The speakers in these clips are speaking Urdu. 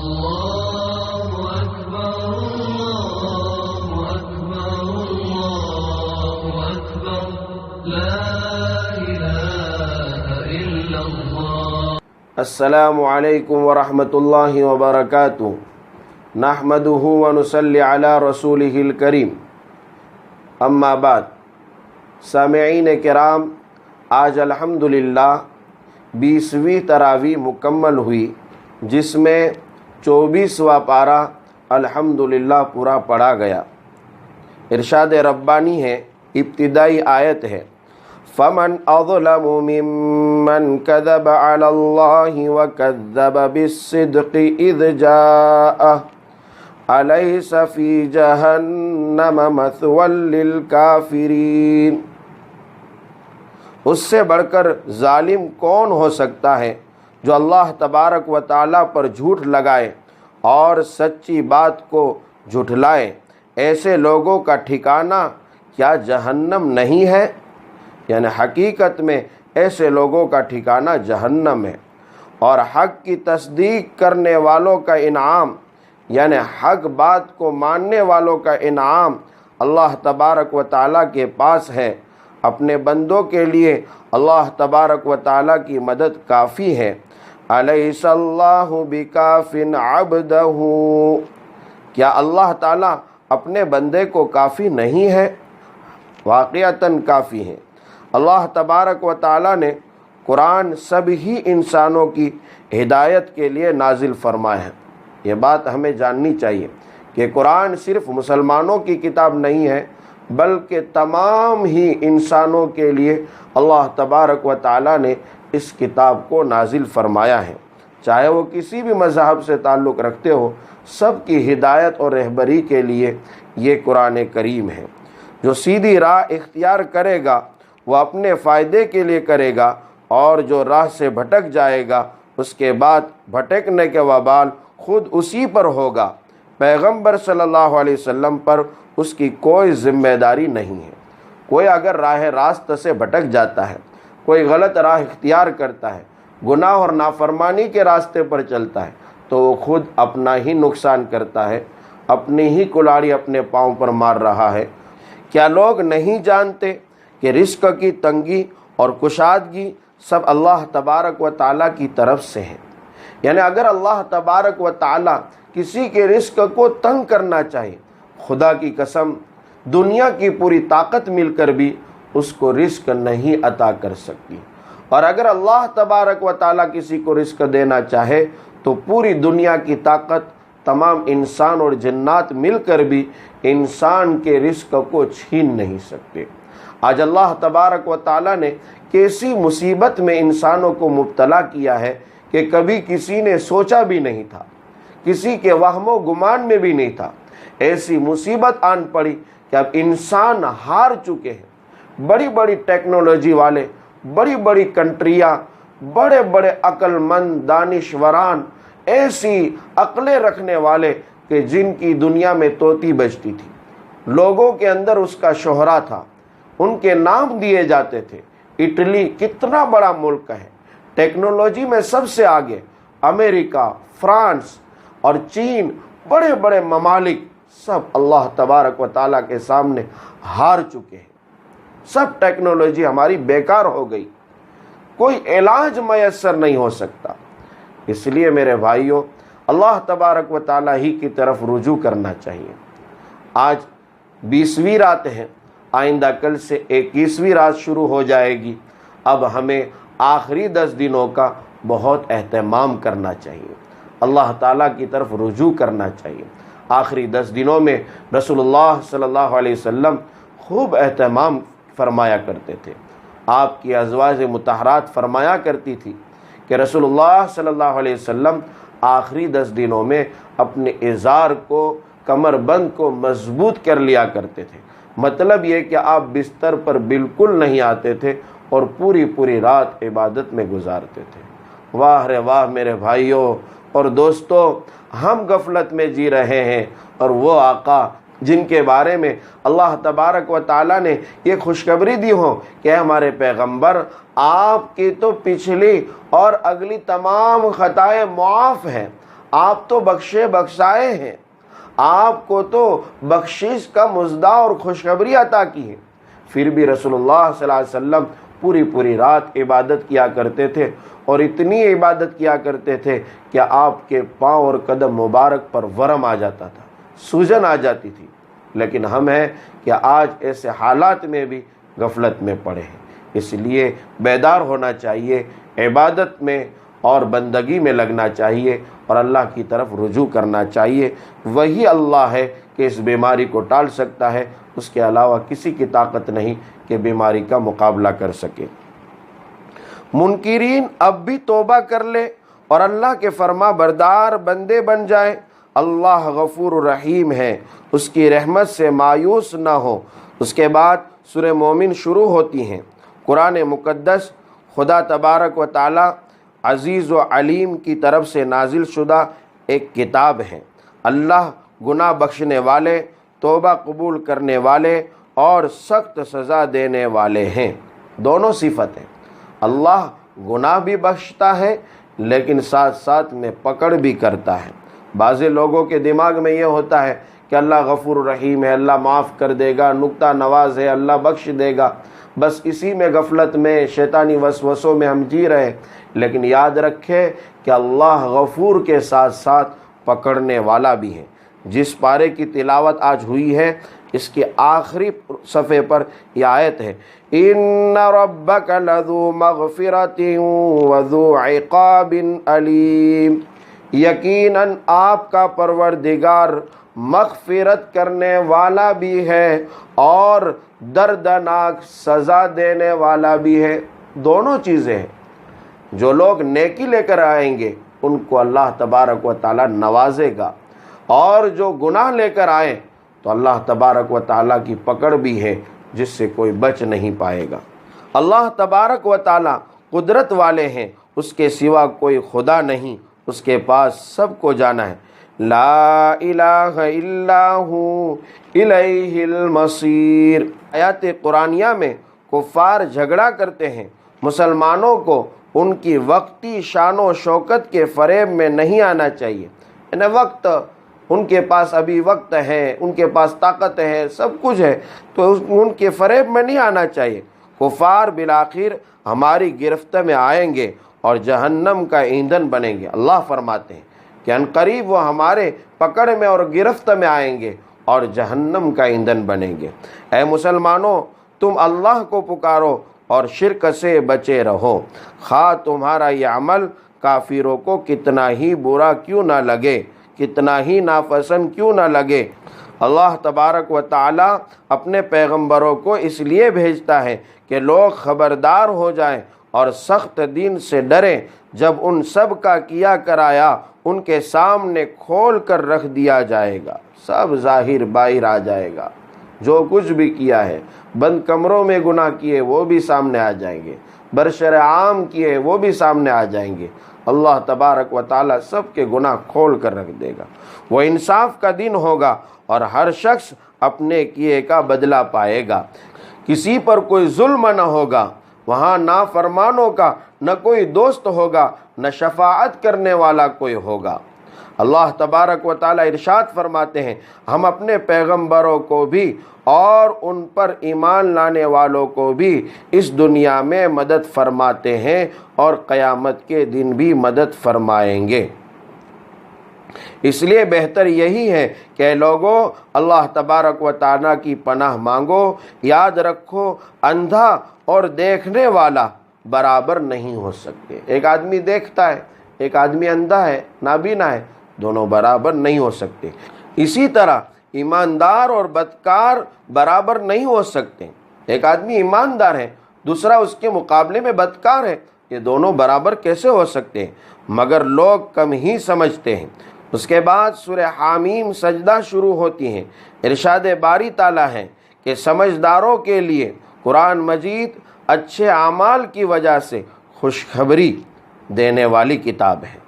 اللہ اکبر اللہ اکبر اللہ اکبر لا الہ الا اللہ۔ السلام علیکم ورحمۃ اللہ وبرکاتہ۔ نحمدہ ونصلی علی رسولہ الکریم، اما بعد۔ سامعین کرام، آج الحمدللہ 20ویں تراویح مکمل ہوئی، جس میں 24واں پارہ الحمدللہ پورا پڑھا گیا۔ ارشاد ربانی ہے، ابتدائی آیت ہے، فَمَنْ أَظْلَمُ مِمَّنْ كَذَبَ عَلَى اللَّهِ وَكَذَّبَ بِالصِّدْقِ إِذْ جَاءَهُ أَلَيْسَ فِي جَهَنَّمَ مَثْوًى لِلْكَافِرِينَ۔ اس سے بڑھ کر ظالم کون ہو سکتا ہے جو اللہ تبارک و تعالیٰ پر جھوٹ لگائے اور سچی بات کو جھٹلائے۔ ایسے لوگوں کا ٹھکانہ کیا جہنم نہیں ہے؟ یعنی حقیقت میں ایسے لوگوں کا ٹھکانہ جہنم ہے۔ اور حق کی تصدیق کرنے والوں کا انعام، یعنی حق بات کو ماننے والوں کا انعام اللہ تبارک و تعالیٰ کے پاس ہے۔ اپنے بندوں کے لیے اللہ تبارک و تعالیٰ کی مدد کافی ہے۔ الیس اللہ بکاف عبدہ، کیا اللہ تعالیٰ اپنے بندے کو کافی نہیں ہے؟ واقعتاً کافی ہے۔ اللہ تبارک و تعالیٰ نے قرآن سب ہی انسانوں کی ہدایت کے لیے نازل فرمایا ہے۔ یہ بات ہمیں جاننی چاہیے کہ قرآن صرف مسلمانوں کی کتاب نہیں ہے، بلکہ تمام ہی انسانوں کے لیے اللہ تبارک و تعالیٰ نے اس کتاب کو نازل فرمایا ہے۔ چاہے وہ کسی بھی مذہب سے تعلق رکھتے ہو، سب کی ہدایت اور رہبری کے لیے یہ قرآن کریم ہے۔ جو سیدھی راہ اختیار کرے گا وہ اپنے فائدے کے لیے کرے گا، اور جو راہ سے بھٹک جائے گا اس کے بعد بھٹکنے کے وبال خود اسی پر ہوگا۔ پیغمبر صلی اللہ علیہ وسلم پر اس کی کوئی ذمہ داری نہیں ہے۔ کوئی اگر راہ راست سے بھٹک جاتا ہے، کوئی غلط راہ اختیار کرتا ہے، گناہ اور نافرمانی کے راستے پر چلتا ہے، تو وہ خود اپنا ہی نقصان کرتا ہے، اپنی ہی کلاڑی اپنے پاؤں پر مار رہا ہے۔ کیا لوگ نہیں جانتے کہ رزق کی تنگی اور کشادگی سب اللہ تبارک و تعالیٰ کی طرف سے ہے؟ یعنی اگر اللہ تبارک و تعالیٰ کسی کے رزق کو تنگ کرنا چاہے، خدا کی قسم دنیا کی پوری طاقت مل کر بھی اس کو رزق نہیں عطا کر سکتی۔ اور اگر اللہ تبارک و تعالیٰ کسی کو رزق دینا چاہے تو پوری دنیا کی طاقت، تمام انسان اور جنات مل کر بھی انسان کے رزق کو چھین نہیں سکتے۔ آج اللہ تبارک و تعالیٰ نے کیسی مصیبت میں انسانوں کو مبتلا کیا ہے کہ کبھی کسی نے سوچا بھی نہیں تھا، کسی کے وہم و گمان میں بھی نہیں تھا۔ ایسی مصیبت آن پڑی کہ اب انسان ہار چکے ہیں۔ بڑی بڑی ٹیکنالوجی والے، بڑی بڑی کنٹریاں، بڑے بڑے عقل مند دانشوران، ایسی عقلیں رکھنے والے کہ جن کی دنیا میں طوطی بجتی تھی، لوگوں کے اندر اس کا شہرہ تھا، ان کے نام دیے جاتے تھے۔ اٹلی کتنا بڑا ملک ہے، ٹیکنالوجی میں سب سے آگے۔ امریکہ، فرانس اور چین، بڑے بڑے ممالک، سب اللہ تبارک و تعالیٰ کے سامنے ہار چکے ہیں۔ سب ٹیکنالوجی ہماری بیکار ہو گئی، کوئی علاج میسر نہیں ہو سکتا۔ اس لیے میرے بھائیوں، اللہ تبارک و تعالیٰ ہی کی طرف رجوع کرنا چاہیے۔ آج 20ویں رات ہے، آئندہ کل سے 21ویں رات شروع ہو جائے گی۔ اب ہمیں آخری 10 دنوں کا بہت اہتمام کرنا چاہیے، اللہ تعالیٰ کی طرف رجوع کرنا چاہیے۔ آخری 10 دنوں میں رسول اللہ صلی اللہ علیہ وسلم خوب اہتمام فرمایا کرتے تھے۔ آپ کی ازواج مطہرات فرمایا کرتی تھی کہ رسول اللہ صلی اللہ علیہ وسلم آخری 10 دنوں میں اپنے ازار کو، کمر بند کو مضبوط کر لیا کرتے تھے۔ مطلب یہ کہ آپ بستر پر بالکل نہیں آتے تھے اور پوری رات عبادت میں گزارتے تھے۔ واہ رے واہ میرے بھائیوں اور دوستوں، ہم غفلت میں جی رہے ہیں، اور وہ آقا جن کے بارے میں اللہ تبارک و تعالیٰ نے یہ خوشخبری دی ہو کہ ہمارے پیغمبر، آپ کی تو پچھلی اور اگلی تمام خطائیں معاف ہیں، آپ تو بخشے بخشائے ہیں، آپ کو تو بخشش کا مژدہ اور خوشخبری عطا کی ہے، پھر بھی رسول اللہ صلی اللہ علیہ وسلم پوری رات عبادت کیا کرتے تھے، اور اتنی عبادت کیا کرتے تھے کہ آپ کے پاؤں اور قدم مبارک پر ورم آ جاتا تھا، سوجن آ جاتی تھی۔ لیکن ہم ہیں کہ آج ایسے حالات میں بھی غفلت میں پڑے ہیں، اس لیے بیدار ہونا چاہیے، عبادت میں اور بندگی میں لگنا چاہیے، اور اللہ کی طرف رجوع کرنا چاہیے۔ وہی اللہ ہے کہ اس بیماری کو ٹال سکتا ہے، اس کے علاوہ کسی کی طاقت نہیں کہ بیماری کا مقابلہ کر سکے۔ منکرین اب بھی توبہ کر لے اور اللہ کے فرما بردار بندے بن جائیں۔ اللہ غفور رحیم ہے، اس کی رحمت سے مایوس نہ ہو۔ اس کے بعد سورہ مومن شروع ہوتی ہیں۔ قرآن مقدس خدا تبارک و تعالی عزیز و علیم کی طرف سے نازل شدہ ایک کتاب ہے۔ اللہ گناہ بخشنے والے، توبہ قبول کرنے والے اور سخت سزا دینے والے ہیں۔ دونوں صفتیں، اللہ گناہ بھی بخشتا ہے لیکن ساتھ ساتھ میں پکڑ بھی کرتا ہے۔ بعض لوگوں کے دماغ میں یہ ہوتا ہے کہ اللہ غفور رحیم ہے، اللہ معاف کر دے گا، نکتہ نواز ہے، اللہ بخش دے گا، بس اسی میں غفلت میں شیطانی وسوسوں میں ہم جی رہے۔ لیکن یاد رکھے کہ اللہ غفور کے ساتھ ساتھ پکڑنے والا بھی ہے۔ جس پارے کی تلاوت آج ہوئی ہے اس کے آخری صفحے پر یہ آیت ہے، ان ربک لذو مغفرۃ وذو عقاب علیم، یقیناً آپ کا پروردگار مغفرت کرنے والا بھی ہے اور دردناک سزا دینے والا بھی ہے۔ دونوں چیزیں ہیں۔ جو لوگ نیکی لے کر آئیں گے ان کو اللہ تبارک و تعالی نوازے گا، اور جو گناہ لے کر آئیں تو اللہ تبارک و تعالی کی پکڑ بھی ہے جس سے کوئی بچ نہیں پائے گا۔ اللہ تبارک و تعالی قدرت والے ہیں، اس کے سوا کوئی خدا نہیں، اس کے پاس سب کو جانا ہے۔ لا الہ الا ہو الیہ المصیر۔ آیات قرآنیہ میں کفار جھگڑا کرتے ہیں، مسلمانوں کو ان کی وقتی شان و شوکت کے فریب میں نہیں آنا چاہیے۔ یعنی وقت، ان کے پاس ابھی وقت ہے، ان کے پاس طاقت ہے، سب کچھ ہے، تو ان کے فریب میں نہیں آنا چاہیے۔ کفار بالآخر ہماری گرفت میں آئیں گے اور جہنم کا ایندھن بنیں گے۔ اللہ فرماتے ہیں کہ ان قریب وہ ہمارے پکڑ میں اور گرفت میں آئیں گے اور جہنم کا ایندھن بنیں گے۔ اے مسلمانوں، تم اللہ کو پکارو اور شرک سے بچے رہو، خواہ تمہارا یہ عمل کافروں کو کتنا ہی برا کیوں نہ لگے، کتنا ہی ناپسند کیوں نہ لگے۔ اللہ تبارک و تعالی اپنے پیغمبروں کو اس لیے بھیجتا ہے کہ لوگ خبردار ہو جائیں اور سخت دین سے ڈریں۔ جب ان سب کا کیا کرایا ان کے سامنے کھول کر رکھ دیا جائے گا، سب ظاہر باہر آ جائے گا۔ جو کچھ بھی کیا ہے، بند کمروں میں گناہ کیے وہ بھی سامنے آ جائیں گے، برشر عام کیے وہ بھی سامنے آ جائیں گے۔ اللہ تبارک و تعالی سب کے گناہ کھول کر رکھ دے گا۔ وہ انصاف کا دن ہوگا اور ہر شخص اپنے کیے کا بدلہ پائے گا۔ کسی پر کوئی ظلم نہ ہوگا، وہاں نافرمانوں کا نہ کوئی دوست ہوگا، نہ شفاعت کرنے والا کوئی ہوگا۔ اللہ تبارک و تعالی ارشاد فرماتے ہیں، ہم اپنے پیغمبروں کو بھی اور ان پر ایمان لانے والوں کو بھی اس دنیا میں مدد فرماتے ہیں اور قیامت کے دن بھی مدد فرمائیں گے۔ اس لیے بہتر یہی ہے کہ لوگوں اللہ تبارک و تعالی کی پناہ مانگو۔ یاد رکھو، اندھا اور دیکھنے والا برابر نہیں ہو سکتے۔ ایک آدمی دیکھتا ہے، ایک آدمی اندھا ہے، نابینا ہے، دونوں برابر نہیں ہو سکتے۔ اسی طرح ایماندار اور بدکار برابر نہیں ہو سکتے۔ ایک آدمی ایماندار ہے، دوسرا اس کے مقابلے میں بدکار ہے، یہ دونوں برابر کیسے ہو سکتے ہیں؟ مگر لوگ کم ہی سمجھتے ہیں۔ اس کے بعد سورہ حامیم سجدہ شروع ہوتی ہیں۔ ارشاد باری تعالیٰ ہے کہ سمجھداروں کے لیے قرآن مجید اچھے اعمال کی وجہ سے خوشخبری دینے والی کتاب ہے۔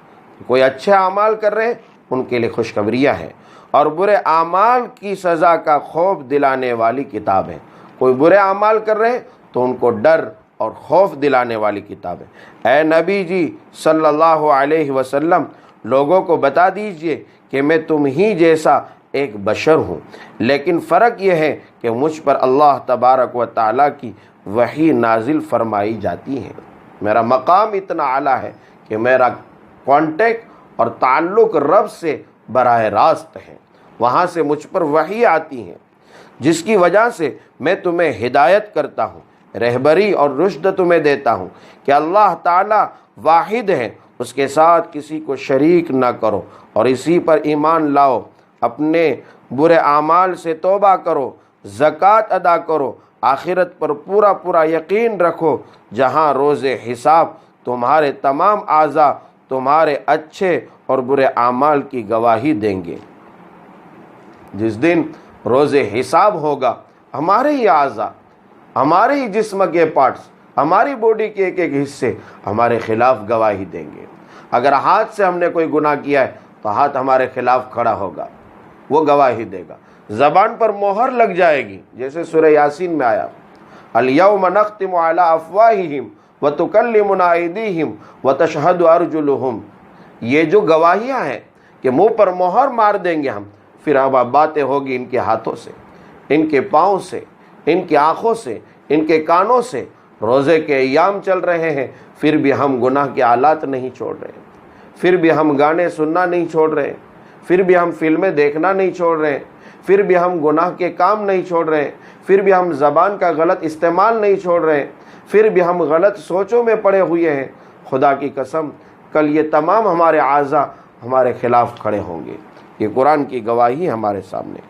کوئی اچھے اعمال کر رہے ہیں ان کے لیے خوشخبریاں ہیں، اور برے اعمال کی سزا کا خوف دلانے والی کتاب ہے۔ کوئی برے اعمال کر رہے ہیں تو ان کو ڈر اور خوف دلانے والی کتاب ہے۔ اے نبی جی صلی اللہ علیہ وسلم، لوگوں کو بتا دیجئے کہ میں تم ہی جیسا ایک بشر ہوں، لیکن فرق یہ ہے کہ مجھ پر اللہ تبارک و تعالیٰ کی وحی نازل فرمائی جاتی ہے۔ میرا مقام اتنا اعلیٰ ہے کہ میرا کانٹیکٹ اور تعلق رب سے براہ راست ہے، وہاں سے مجھ پر وحی آتی ہے، جس کی وجہ سے میں تمہیں ہدایت کرتا ہوں، رہبری اور رشد تمہیں دیتا ہوں کہ اللہ تعالیٰ واحد ہے، اس کے ساتھ کسی کو شریک نہ کرو اور اسی پر ایمان لاؤ، اپنے برے اعمال سے توبہ کرو، زکوٰۃ ادا کرو، آخرت پر پورا یقین رکھو، جہاں روز حساب تمہارے تمام اعضاء تمہارے اچھے اور برے اعمال کی گواہی دیں گے۔ جس دن روز حساب ہوگا، ہمارے ہی اعضاء، ہمارے ہی جسم کے پارٹس، ہماری باڈی کے ایک ایک حصے ہمارے خلاف گواہی دیں گے۔ اگر ہاتھ سے ہم نے کوئی گناہ کیا ہے تو ہاتھ ہمارے خلاف کھڑا ہوگا، وہ گواہی دے گا۔ زبان پر مہر لگ جائے گی، جیسے سورہ یاسین میں آیا، الیوم نختم علی افواہہم وتکلمنا ایدیہم وتشہد ارجلہم۔ یہ جو گواہیاں ہیں کہ منہ پر مہر مار دیں گے ہم، پھر اب باتیں ہوگی ان کے ہاتھوں سے، ان کے پاؤں سے، ان کی آنکھوں سے، ان کے کانوں سے۔ روزے کے ایام چل رہے ہیں، پھر بھی ہم گناہ کے آلات نہیں چھوڑ رہے، پھر بھی ہم گانے سننا نہیں چھوڑ رہے، پھر بھی ہم فلمیں دیکھنا نہیں چھوڑ رہے، پھر بھی ہم گناہ کے کام نہیں چھوڑ رہے، پھر بھی ہم زبان کا غلط استعمال نہیں چھوڑ رہے، پھر بھی ہم غلط سوچوں میں پڑے ہوئے ہیں۔ خدا کی قسم کل یہ تمام ہمارے اعضاء ہمارے خلاف کھڑے ہوں گے۔ یہ قرآن کی گواہی ہمارے سامنے۔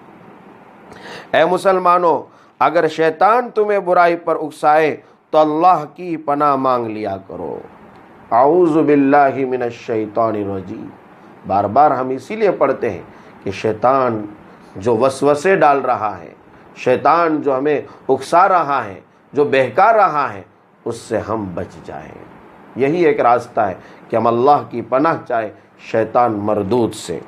اے مسلمانوں، اگر شیطان تمہیں برائی پر اکسائے تو اللہ کی پناہ مانگ لیا کرو۔ اعوذ باللہ من الشیطان الرجیم۔ بار بار ہم اسی لیے پڑھتے ہیں کہ شیطان جو وسوسے ڈال رہا ہے، شیطان جو ہمیں اکسا رہا ہے، جو بہکا رہا ہے، اس سے ہم بچ جائیں۔ یہی ایک راستہ ہے کہ ہم اللہ کی پناہ چاہیں شیطان مردود سے۔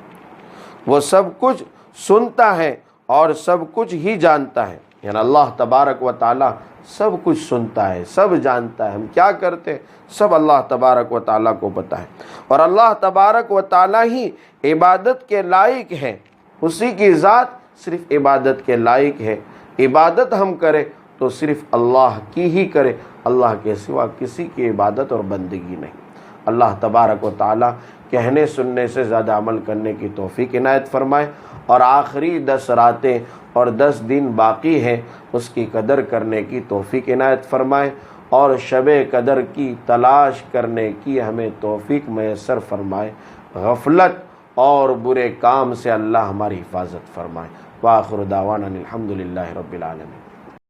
وہ سب کچھ سنتا ہے اور سب کچھ ہی جانتا ہے، یعنی اللہ تبارک و تعالی سب کچھ سنتا ہے، سب جانتا ہے، ہم کیا کرتے ہیں سب اللہ تبارک و تعالیٰ کو پتہ ہے۔ اور اللہ تبارک و تعالیٰ ہی عبادت کے لائق ہے، اسی کی ذات صرف عبادت کے لائق ہے۔ عبادت ہم کریں تو صرف اللہ کی ہی کرے، اللہ کے سوا کسی کی عبادت اور بندگی نہیں۔ اللہ تبارک و تعالیٰ کہنے سننے سے زیادہ عمل کرنے کی توفیق عنایت فرمائے، اور آخری 10 راتیں اور 10 دن باقی ہیں، اس کی قدر کرنے کی توفیق عنایت فرمائے، اور شب قدر کی تلاش کرنے کی ہمیں توفیق میسر فرمائے۔ غفلت اور برے کام سے اللہ ہماری حفاظت فرمائے۔ وآخر دعوانا الحمدللہ رب العالمین۔